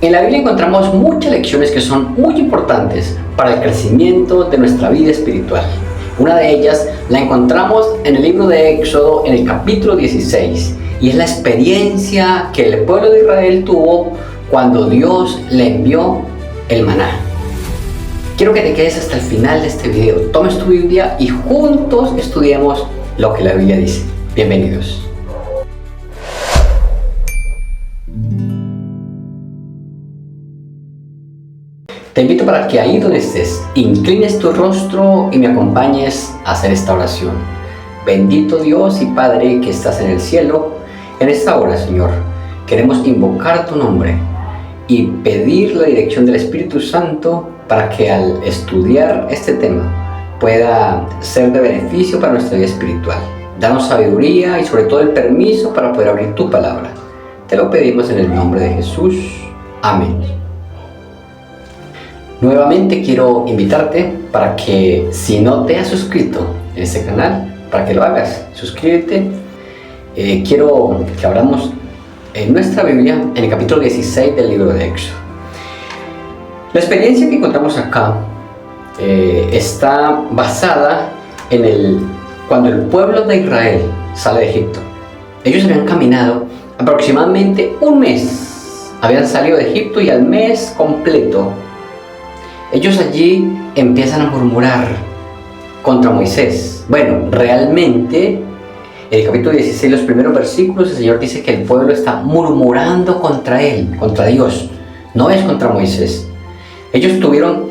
En la Biblia encontramos muchas lecciones que son muy importantes para el crecimiento de nuestra vida espiritual. Una de ellas la encontramos en el libro de Éxodo, en el capítulo 16, y es la experiencia que el pueblo de Israel tuvo cuando Dios le envió el maná. Quiero que te quedes hasta el final de este video, tomes tu Biblia y juntos estudiemos lo que la Biblia dice. Bienvenidos. Te invito para que ahí donde estés, inclines tu rostro y me acompañes a hacer esta oración. Bendito Dios y Padre que estás en el cielo, en esta hora, Señor, queremos invocar tu nombre y pedir la dirección del Espíritu Santo para que al estudiar este tema pueda ser de beneficio para nuestra vida espiritual. Danos sabiduría y sobre todo el permiso para poder abrir tu palabra. Te lo pedimos en el nombre de Jesús. Amén. Nuevamente quiero invitarte para que si no te has suscrito en este canal, para que lo hagas, suscríbete. Quiero que abramos en nuestra Biblia en el capítulo 16 del libro de Éxodo. La experiencia que encontramos acá está basada en cuando el pueblo de Israel sale de Egipto. Ellos habían caminado aproximadamente un mes, habían salido de Egipto y al mes completo ellos allí empiezan a murmurar contra Moisés. Bueno, realmente, en el capítulo 16, los primeros versículos, el Señor dice que el pueblo está murmurando contra Él, contra Dios. No es contra Moisés. Ellos tuvieron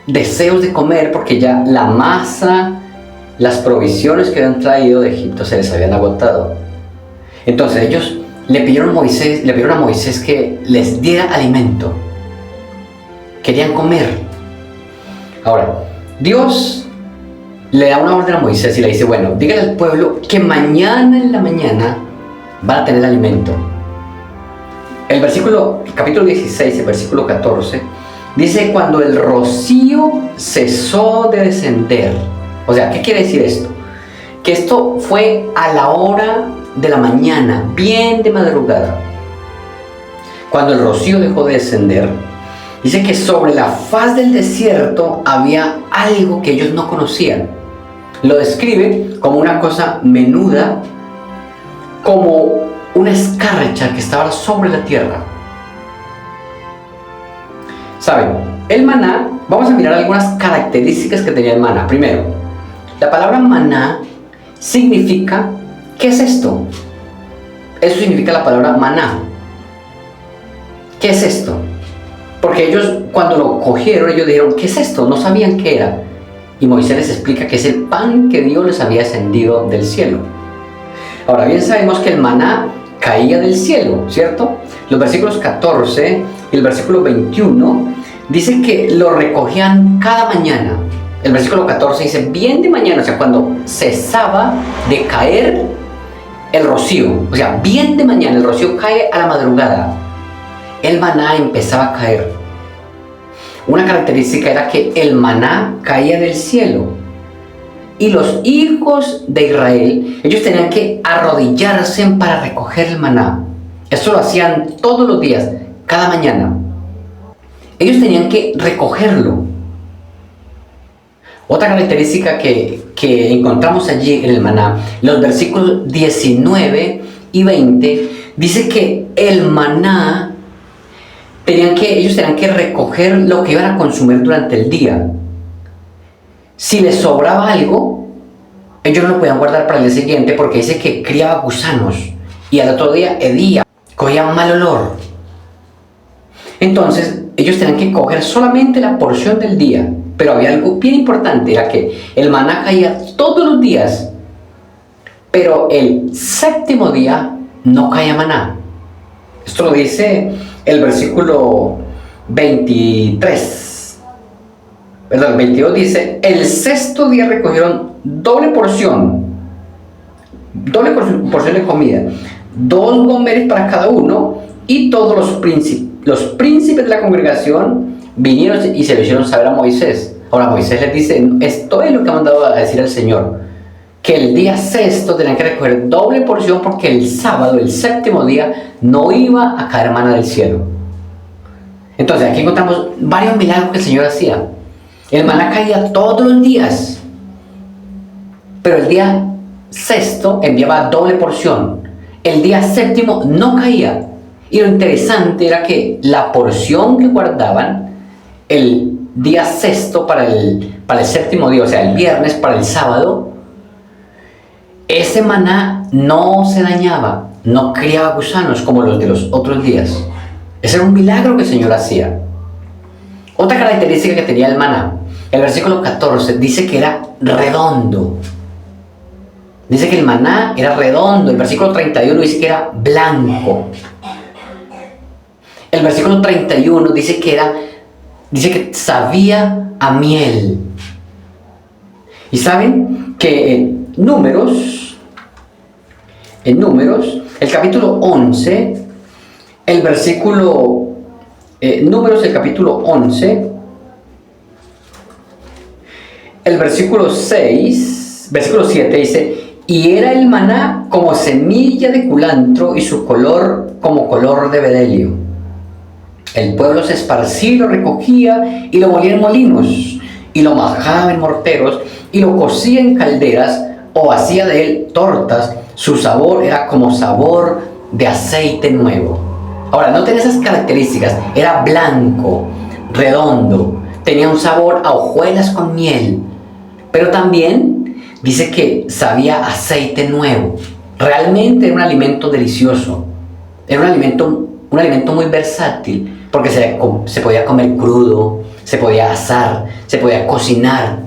deseos de comer porque ya la masa, las provisiones que habían traído de Egipto se les habían agotado. Entonces ellos le pidieron a Moisés que les diera alimento. Querían comer. Ahora, Dios le da una orden a Moisés y le dice, bueno, dígale al pueblo que mañana en la mañana van a tener alimento. El capítulo 16, el versículo 14, dice, cuando el rocío cesó de descender. O sea, ¿qué quiere decir esto? Que esto fue a la hora de la mañana, bien de madrugada. Cuando el rocío dejó de descender, dice que sobre la faz del desierto había algo que ellos no conocían. Lo describe como una cosa menuda, como una escarcha que estaba sobre la tierra. ¿Saben? El maná, vamos a mirar algunas características que tenía el maná. Primero, la palabra maná significa, ¿qué es esto? Eso significa la palabra maná. ¿Qué es esto? Porque ellos cuando lo cogieron, ellos dijeron, ¿qué es esto? No sabían qué era. Y Moisés les explica que es el pan que Dios les había descendido del cielo. Ahora bien sabemos que el maná caía del cielo, ¿cierto? Los versículos 14 y el versículo 21 dice que lo recogían cada mañana. El versículo 14 dice, bien de mañana, o sea, cuando cesaba de caer el rocío. O sea, bien de mañana, el rocío cae a la madrugada. El maná empezaba a caer. Una característica era que el maná caía del cielo. Y los hijos de Israel, ellos tenían que arrodillarse para recoger el maná. Eso lo hacían todos los días, cada mañana. Ellos tenían que recogerlo. Otra característica que encontramos allí en el maná, los versículos 19 y 20, dice que el maná ellos tenían que recoger lo que iban a consumir durante el día. Si les sobraba algo, ellos no lo podían guardar para el día siguiente porque dice que criaba gusanos y al otro día hedía, cogía mal olor. Entonces, ellos tenían que coger solamente la porción del día, pero había algo bien importante, era que el maná caía todos los días, pero el séptimo día no caía maná. Esto lo dice el versículo 23. Perdón, el 22 dice, el sexto día recogieron doble porción de comida, 2 gomeres para cada uno, y todos los príncipes de la congregación vinieron y se lo hicieron saber a Moisés. Ahora Moisés les dice, esto es lo que ha mandado a decir el Señor, que el día sexto tenían que recoger doble porción porque el sábado, el séptimo día, no iba a caer maná del cielo. Entonces aquí encontramos varios milagros que el Señor hacía. El maná caía todos los días, pero el día sexto enviaba doble porción. El día séptimo no caía. Y lo interesante era que la porción que guardaban el día sexto para el séptimo día, o sea, el viernes para el sábado, ese maná no se dañaba, no criaba gusanos como los de los otros días. Ese era un milagro que el Señor hacía. Otra característica que tenía el maná, el versículo 14 dice que era redondo. Dice que el maná era redondo. El versículo 31 dice que era blanco. El versículo 31 dice que sabía a miel. Y saben que en Números, el capítulo 11, el versículo, Números, el capítulo 11, el versículo 6, versículo 7 dice: y era el maná como semilla de culantro y su color como color de bedelio. El pueblo se esparcía y lo recogía y lo molía en molinos y lo majaba en morteros y lo cocía en calderas o hacía de él tortas. Su sabor era como sabor de aceite nuevo. Ahora, noten esas características. Era blanco, redondo, tenía un sabor a hojuelas con miel, pero también dice que sabía aceite nuevo. Realmente era un alimento delicioso. Era un alimento muy versátil, porque se podía comer crudo, se podía asar, se podía cocinar.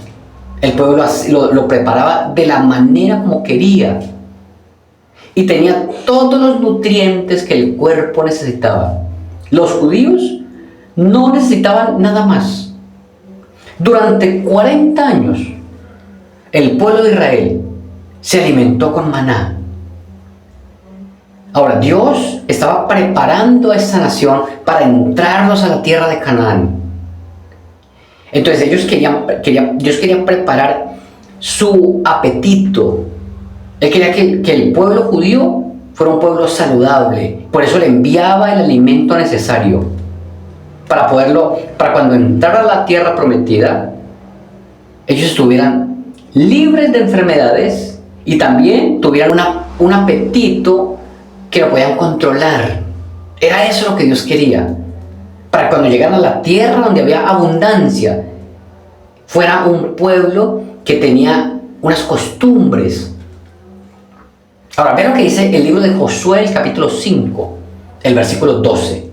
El pueblo lo preparaba de la manera como quería. Y tenía todos los nutrientes que el cuerpo necesitaba. Los judíos no necesitaban nada más. Durante 40 años, el pueblo de Israel se alimentó con maná. Ahora, Dios estaba preparando a esta nación para entrarlos a la tierra de Canaán. Entonces Dios quería preparar su apetito. Él quería que el pueblo judío fuera un pueblo saludable. Por eso le enviaba el alimento necesario para cuando entrara a la tierra prometida, ellos estuvieran libres de enfermedades y también tuvieran un apetito que lo podían controlar. Era eso lo que Dios quería. Para cuando llegaran a la tierra donde había abundancia, fuera un pueblo que tenía unas costumbres. Ahora, vean lo que dice el libro de Josué, el capítulo 5, el versículo 12.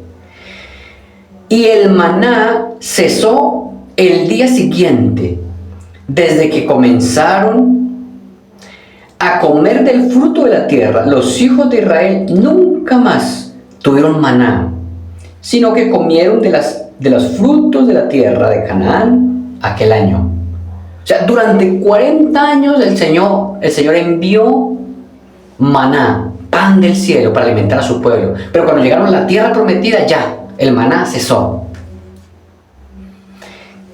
Y el maná cesó el día siguiente, desde que comenzaron a comer del fruto de la tierra. Los hijos de Israel nunca más tuvieron maná, sino que comieron de los frutos de la tierra de Canaán aquel año. O sea, durante 40 años el Señor envió maná, pan del cielo, para alimentar a su pueblo. Pero cuando llegaron a la tierra prometida, ya, el maná cesó.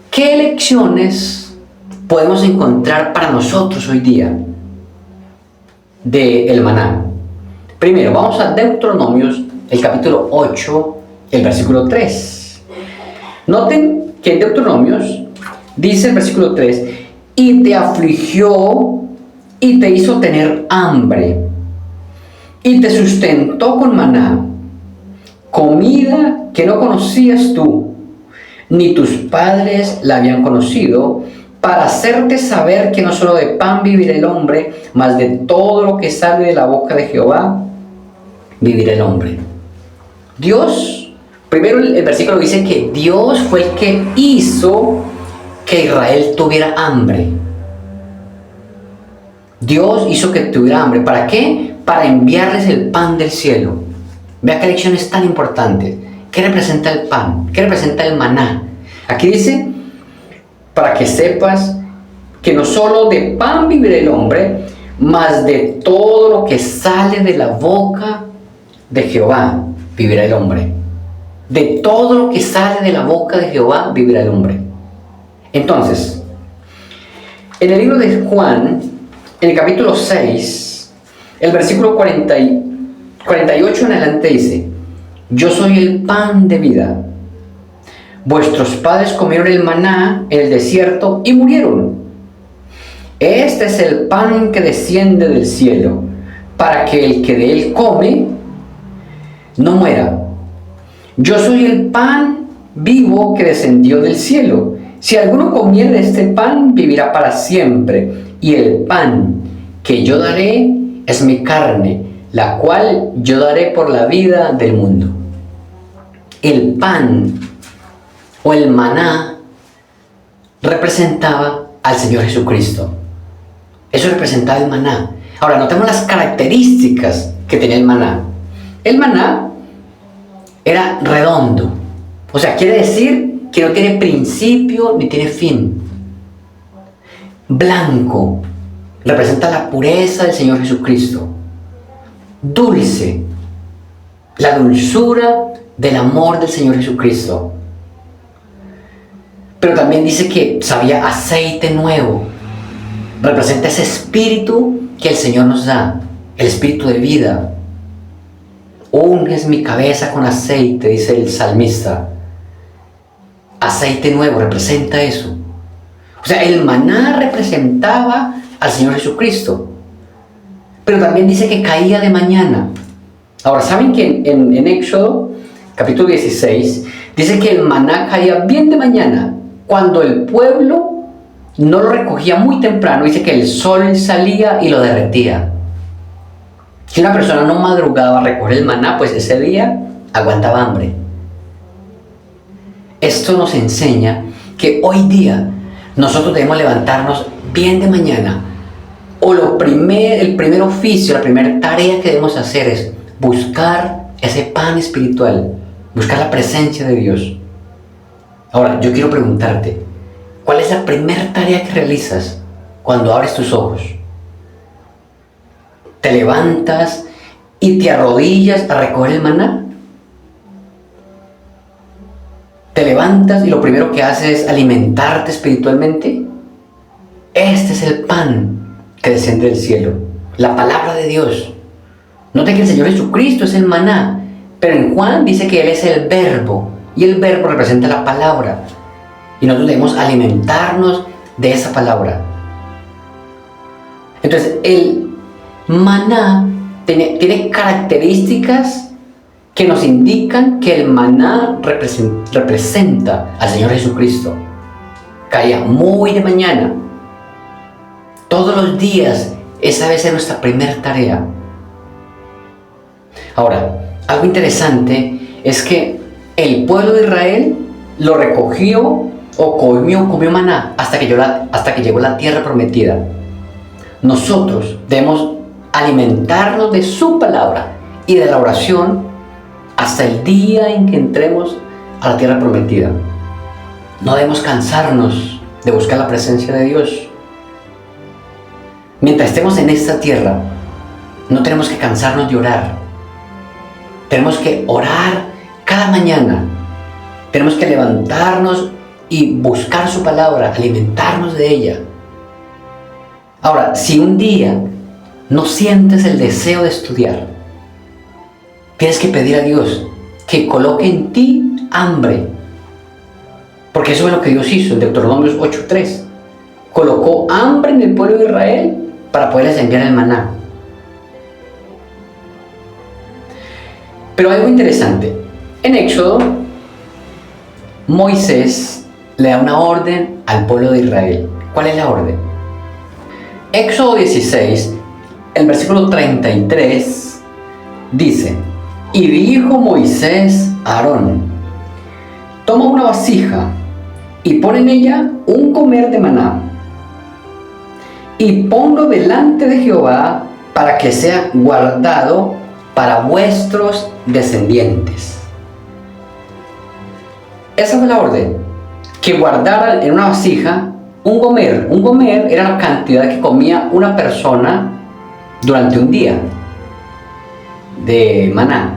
¿Qué lecciones podemos encontrar para nosotros hoy día del maná? Primero, vamos a Deuteronomios, el capítulo 8, el versículo 3. Noten que en Deuteronomios dice el versículo 3: y te afligió y te hizo tener hambre, y te sustentó con maná, comida que no conocías tú, ni tus padres la habían conocido, para hacerte saber que no solo de pan vivirá el hombre, mas de todo lo que sale de la boca de Jehová vivirá el hombre. Dios, primero el versículo dice que Dios fue el que hizo que Israel tuviera hambre. Dios hizo que tuviera hambre. ¿Para qué? Para enviarles el pan del cielo. Vea qué lecciones tan importantes. ¿Qué representa el pan? ¿Qué representa el maná? Aquí dice, para que sepas que no solo de pan vivirá el hombre, mas de todo lo que sale de la boca de Jehová vivirá el hombre. De todo lo que sale de la boca de Jehová vivirá el hombre. Entonces, en el libro de Juan, en el capítulo 6, el versículo 48 en adelante dice: yo soy el pan de vida. Vuestros padres comieron el maná en el desierto y murieron. Este es el pan que desciende del cielo, para que el que de él come no muera. Yo soy el pan vivo que descendió del cielo. Si alguno comiere de este pan, vivirá para siempre. Y el pan que yo daré es mi carne, la cual yo daré por la vida del mundo. El pan o el maná representaba al Señor Jesucristo. Eso representaba el maná. Ahora, notemos las características que tenía el maná. El maná era redondo. O sea, quiere decir que no tiene principio ni tiene fin. Blanco. Representa la pureza del Señor Jesucristo. Dulce. La dulzura del amor del Señor Jesucristo. Pero también dice que sabía aceite nuevo. Representa ese espíritu que el Señor nos da, el espíritu de vida. Unges mi cabeza con aceite, dice el salmista. Aceite nuevo representa eso. O sea, el maná representaba al Señor Jesucristo. Pero también dice que caía de mañana. Ahora, ¿saben que en Éxodo, capítulo 16, dice que el maná caía bien de mañana? Cuando el pueblo no lo recogía muy temprano, dice que el sol salía y lo derretía. Si una persona no madrugaba a recoger el maná, pues ese día aguantaba hambre. Esto nos enseña que hoy día nosotros debemos levantarnos bien de mañana. O el primer oficio, la primera tarea que debemos hacer es buscar ese pan espiritual, buscar la presencia de Dios. Ahora, yo quiero preguntarte, ¿cuál es la primera tarea que realizas cuando abres tus ojos? ¿Te levantas y te arrodillas a recoger el maná? ¿Te levantas y lo primero que haces es alimentarte espiritualmente? Este es el pan que desciende del cielo, la palabra de Dios. Note que el Señor Jesucristo es el maná, pero en Juan dice que Él es el verbo, y el verbo representa la palabra. Y nosotros debemos alimentarnos de esa palabra. Entonces, el maná tiene características que nos indican que el maná representa al Señor Jesucristo. Caía muy de mañana. Todos los días, esa debe ser nuestra primera tarea. Ahora, algo interesante es que el pueblo de Israel lo recogió o comió maná hasta que llegó la tierra prometida. Nosotros debemos alimentarnos de su palabra y de la oración hasta el día en que entremos a la tierra prometida. No debemos cansarnos de buscar la presencia de Dios. Mientras estemos en esta tierra, no tenemos que cansarnos de orar. Tenemos que orar cada mañana. Tenemos que levantarnos y buscar su palabra, alimentarnos de ella. Ahora, si un día no sientes el deseo de estudiar, tienes que pedir a Dios que coloque en ti hambre. Porque eso es lo que Dios hizo en Deuteronomios 8:3. Colocó hambre en el pueblo de Israel para poderles enviar el maná. Pero algo interesante. En Éxodo, Moisés le da una orden al pueblo de Israel. ¿Cuál es la orden? Éxodo 16, el versículo 33, dice: Y dijo Moisés a Aarón: Toma una vasija y pon en ella un comer de maná, y ponlo delante de Jehová para que sea guardado para vuestros descendientes. Esa fue la orden, que guardaran en una vasija un gomer. Un gomer era la cantidad que comía una persona durante un día de maná.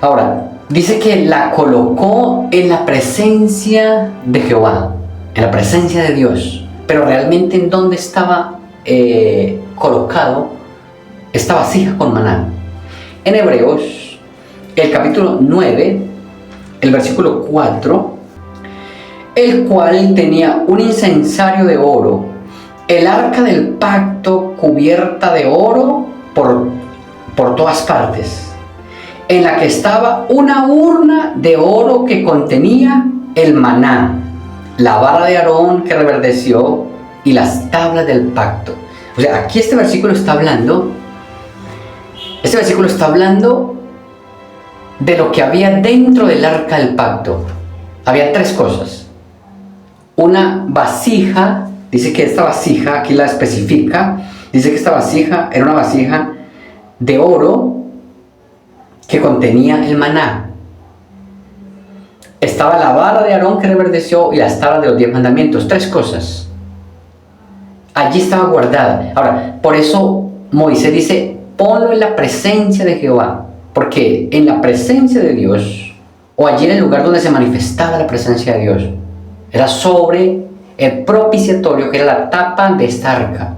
Ahora, dice que la colocó en la presencia de Jehová, en la presencia de Dios. Pero realmente, ¿en dónde estaba colocado esta vasija con maná? En Hebreos, el capítulo 9, el versículo 4, el cual tenía un incensario de oro, el arca del pacto cubierta de oro por todas partes, en la que estaba una urna de oro que contenía el maná, la vara de Aarón que reverdeció y las tablas del pacto. O sea, aquí este versículo está hablando de lo que había dentro del arca del pacto. Había tres cosas. Una vasija, dice que esta vasija, aquí la especifica, dice que esta vasija era una vasija de oro que contenía el maná. Estaba la vara de Aarón que reverdeció y las tablas de los 10 mandamientos. Tres cosas. Allí estaba guardada. Ahora, por eso Moisés dice, ponlo en la presencia de Jehová. Porque en la presencia de Dios, o allí en el lugar donde se manifestaba la presencia de Dios, era sobre el propiciatorio, que era la tapa de esta arca.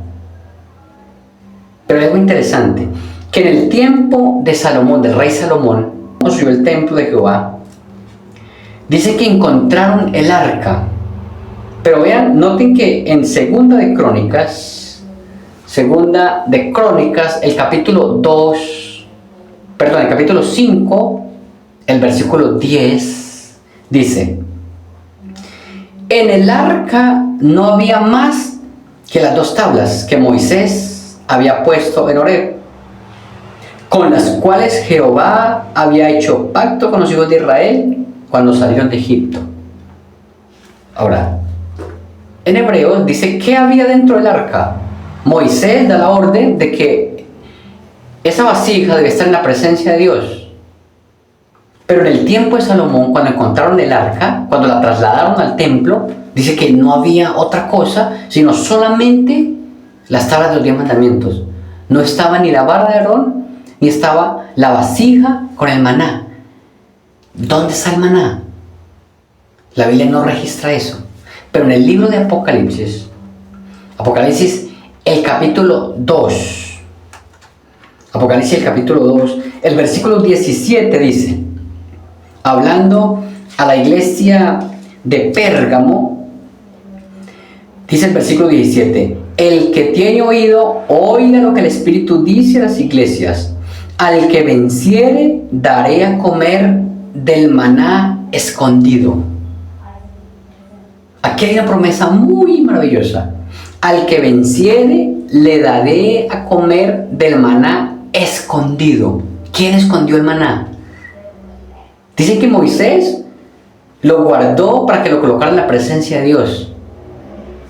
Pero hay algo interesante, que en el tiempo de Salomón, del rey Salomón, construyó el templo de Jehová. Dice que encontraron el arca. Pero vean, noten que en Segunda de Crónicas, el capítulo 5, el versículo 10, dice: en el arca no había más que las 2 tablas que Moisés había puesto en Horeb, con las cuales Jehová había hecho pacto con los hijos de Israel cuando salieron de Egipto. Ahora, en Hebreos dice que había dentro del arca. Moisés da la orden de que esa vasija debe estar en la presencia de Dios. Pero en el tiempo de Salomón, cuando encontraron el arca, cuando la trasladaron al templo, dice que no había otra cosa, sino solamente las tablas de los 10 mandamientos. No estaba ni la vara de Aarón, ni estaba la vasija con el maná. ¿Dónde está el maná? La Biblia no registra eso. Pero en el libro de Apocalipsis, el capítulo 2, el versículo 17 dice, hablando a la iglesia de Pérgamo, dice el versículo 17, el que tiene oído, oiga lo que el Espíritu dice a las iglesias. Al que venciere, daré a comer del maná escondido. Aquí hay una promesa muy maravillosa. Al que venciere, le daré a comer del maná escondido. ¿Quién escondió el maná? Dice que Moisés lo guardó para que lo colocara en la presencia de Dios.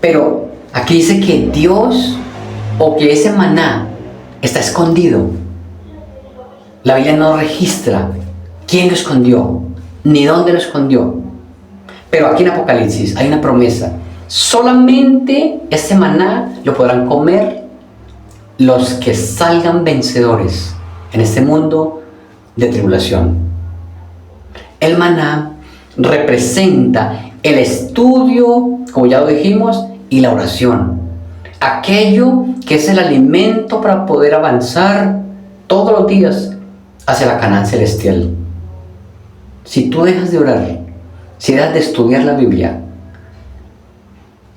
Pero aquí dice que Dios, o que ese maná está escondido. La Biblia no registra quién lo escondió, ni dónde lo escondió. Pero aquí en Apocalipsis hay una promesa. Solamente ese maná lo podrán comer los que salgan vencedores en este mundo de tribulación. El maná representa el estudio, como ya lo dijimos, y la oración. Aquello que es el alimento para poder avanzar todos los días hacia la Canaán celestial. Si tú dejas de orar, si dejas de estudiar la Biblia,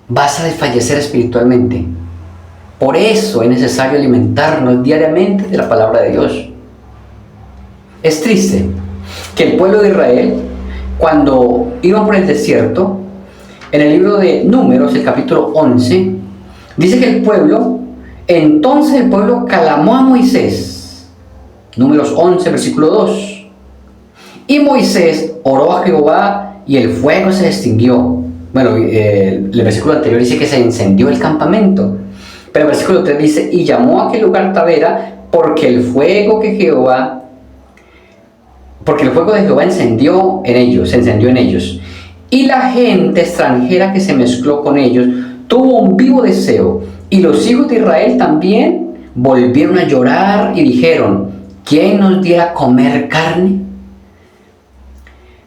vas a desfallecer espiritualmente. Por eso es necesario alimentarnos diariamente de la palabra de Dios. Es triste que el pueblo de Israel, cuando iban por el desierto, en el libro de Números, el capítulo 11, dice que entonces el pueblo clamó a Moisés. Números 11, versículo 2. Y Moisés oró a Jehová y el fuego se extinguió. Bueno, el versículo anterior dice que se encendió el campamento. Pero el versículo 3 dice, y llamó a aquel lugar Tabera, porque el fuego de Jehová se encendió en ellos. Y la gente extranjera que se mezcló con ellos tuvo un vivo deseo. Y los hijos de Israel también volvieron a llorar y dijeron, ¿quién nos diera a comer carne?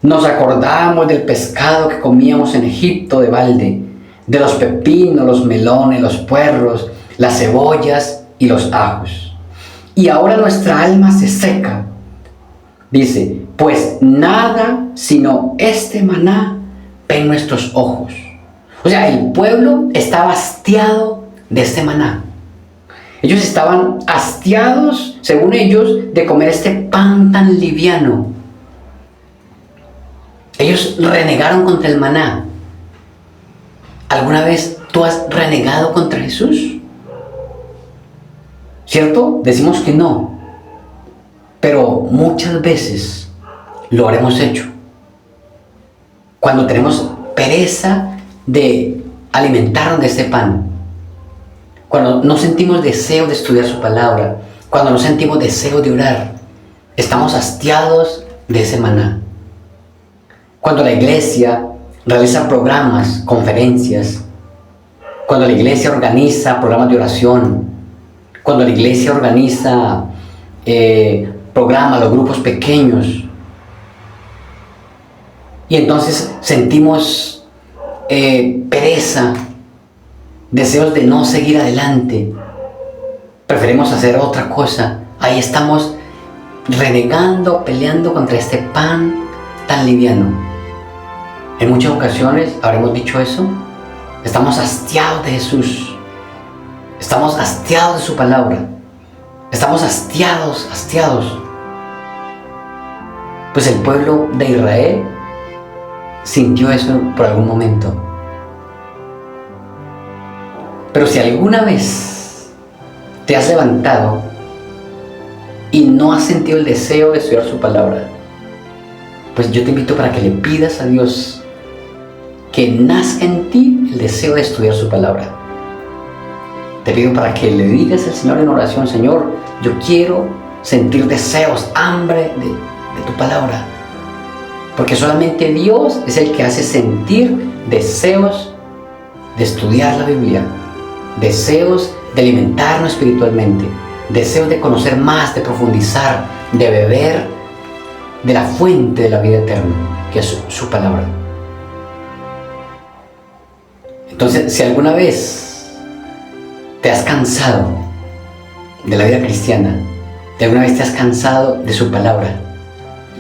Nos acordamos del pescado que comíamos en Egipto de balde, de los pepinos, los melones, los puerros, las cebollas y los ajos. Y ahora nuestra alma se seca. Dice, pues nada sino este maná ven nuestros ojos. O sea, el pueblo estaba hastiado de este maná. Ellos estaban hastiados, según ellos, de comer este pan tan liviano. Ellos renegaron contra el maná. ¿Alguna vez tú has renegado contra Jesús? ¿Cierto? Decimos que no. Pero muchas veces lo habremos hecho. Cuando tenemos pereza de alimentarnos de ese pan. Cuando no sentimos deseo de estudiar su palabra. Cuando no sentimos deseo de orar. Estamos hastiados de ese maná. Cuando la iglesia realiza programas, conferencias. Cuando la iglesia organiza programas de oración. Cuando la iglesia organiza programas, los grupos pequeños. Y entonces sentimos pereza, deseos de no seguir adelante. Preferimos hacer otra cosa. Ahí estamos renegando, peleando contra este pan tan liviano. En muchas ocasiones habremos dicho eso. Estamos hastiados de Jesús. Estamos hastiados de su palabra. Estamos hastiados. Pues el pueblo de Israel sintió eso por algún momento. Pero si alguna vez te has levantado y no has sentido el deseo de estudiar su palabra, pues yo te invito para que le pidas a Dios que nazca en ti el deseo de estudiar su palabra. Te pido para que le digas al Señor en oración: Señor, yo quiero sentir deseos, hambre de tu palabra. Porque solamente Dios es el que hace sentir deseos de estudiar la Biblia, deseos de alimentarnos espiritualmente, deseos de conocer más, de profundizar, de beber de la fuente de la vida eterna, que es su palabra. Entonces, si alguna vez te has cansado de la vida cristiana, si alguna vez te has cansado de su palabra,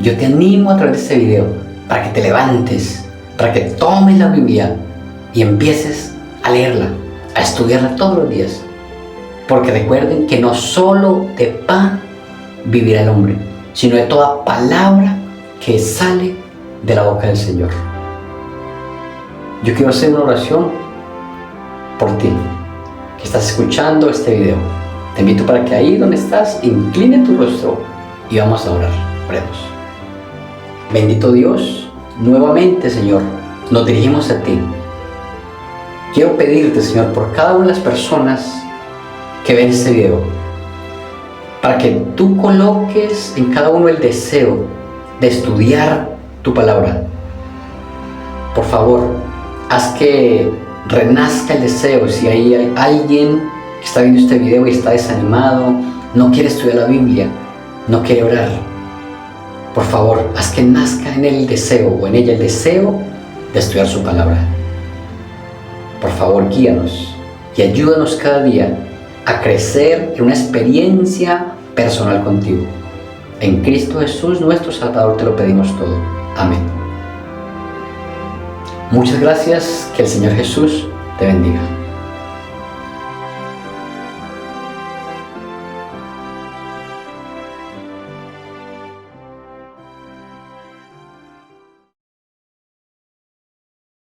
yo te animo a través de este video para que te levantes, para que tomes la Biblia y empieces a leerla, a estudiarla todos los días. Porque recuerden que no solo de pan vivirá el hombre, sino de toda palabra que sale de la boca del Señor. Yo quiero hacer una oración por ti, que estás escuchando este video. Te invito para que ahí donde estás, incline tu rostro y vamos a orar. Oremos. Bendito Dios, nuevamente, Señor, nos dirigimos a ti. Quiero pedirte, Señor, por cada una de las personas que ven este video, para que tú coloques en cada uno el deseo de estudiar tu palabra. Por favor, haz que renazca el deseo. Si hay alguien que está viendo este video y está desanimado, no quiere estudiar la Biblia, no quiere orar, por favor, haz que nazca en él el deseo o en ella el deseo de estudiar su palabra. Por favor, guíanos y ayúdanos cada día a crecer en una experiencia personal contigo. En Cristo Jesús, nuestro Salvador, te lo pedimos todo. Amén. Muchas gracias. Que el Señor Jesús te bendiga.